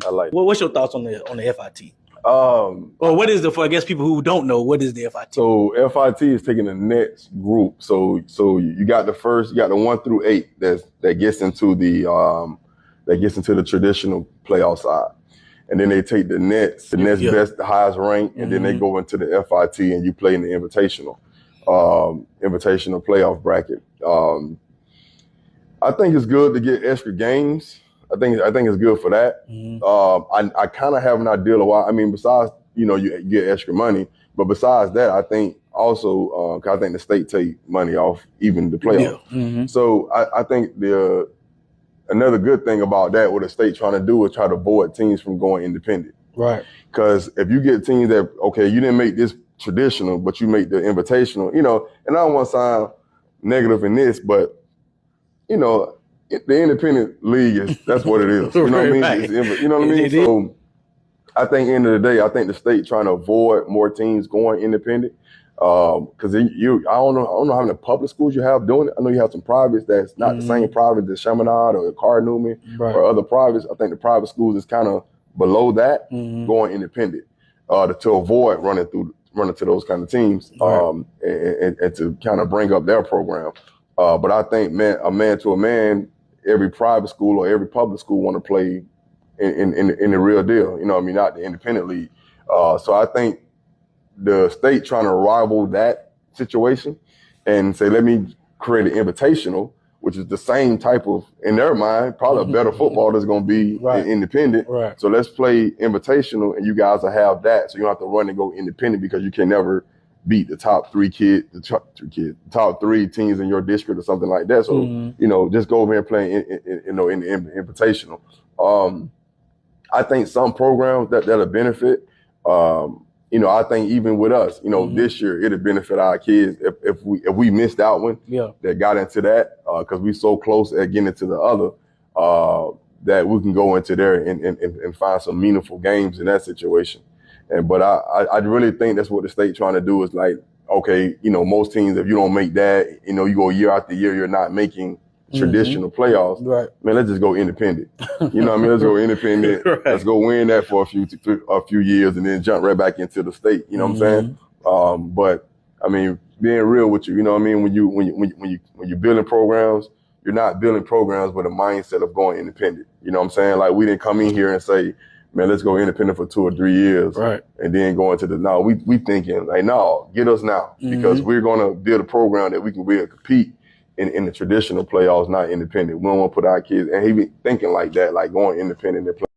I like that. Well, what's your thoughts on the FIT? Or what is for I guess people who don't know, what is the FIT? So FIT is taking the next group. So you got the 1 through 8 that gets into the traditional playoff side. And then they take the next best, the highest rank, and then they go into the FIT and you play in the invitational playoff bracket. I think it's good to get extra games. I think it's good for that. I kind of have an idea of why. I mean, besides, you get extra money, but besides that, I think also, I think the state take money off even the playoff. So I think another good thing about that, what the state trying to do is try to avoid teams from going independent. Right. Because if you get teams that, okay, you didn't make this traditional, but you make the invitational, and I don't want to sound negative in this, but, the independent league that's what it is. You know what I mean? Right. You know what I mean? So I think end of the day, I think the state trying to avoid more teams going independent. Because I don't know how many public schools you have doing it. I know you have some privates that's not the same private as Chaminade or Cardinal Newman or other privates. I think the private schools is kind of below that, going independent, to avoid running to those kind of teams, and to kind of bring up their program. But I think a man to a man, every private school or every public school want to play in the real deal. You know what I mean? Not the independent league. So I think the state trying to rival that situation and say, let me create an invitational, which is the same type of, in their mind, probably a better football that's going to be independent. Right. So let's play invitational, and you guys will have that. So you don't have to run and go independent because you can never beat the top three top 3 teams in your district or something like that. So, just go over here and play in the invitational. I think some programs that'll benefit. I think even with us, this year it'll benefit our kids if we missed out one that got into that, because we so close at getting into the other, that we can go into there and find some meaningful games in that situation. But I really think that's what the state trying to do is like, okay, most teams, if you don't make that, you go year after year, you're not making traditional playoffs. Right. Man, let's just go independent. You know what I mean? Let's go independent. Right. Let's go win that for a few years and then jump right back into the state. You know what I'm saying? But I mean, being real with you, you know what I mean? When you're building programs, you're not building programs with a mindset of going independent. You know what I'm saying? Like, we didn't come in here and say, man, let's go independent for 2 or 3 years, and then go into we thinking like, no, get us now, because we're gonna build a program that we can really compete in the traditional playoffs, not independent. We don't want to put our kids, and he be thinking like that, like going independent and play.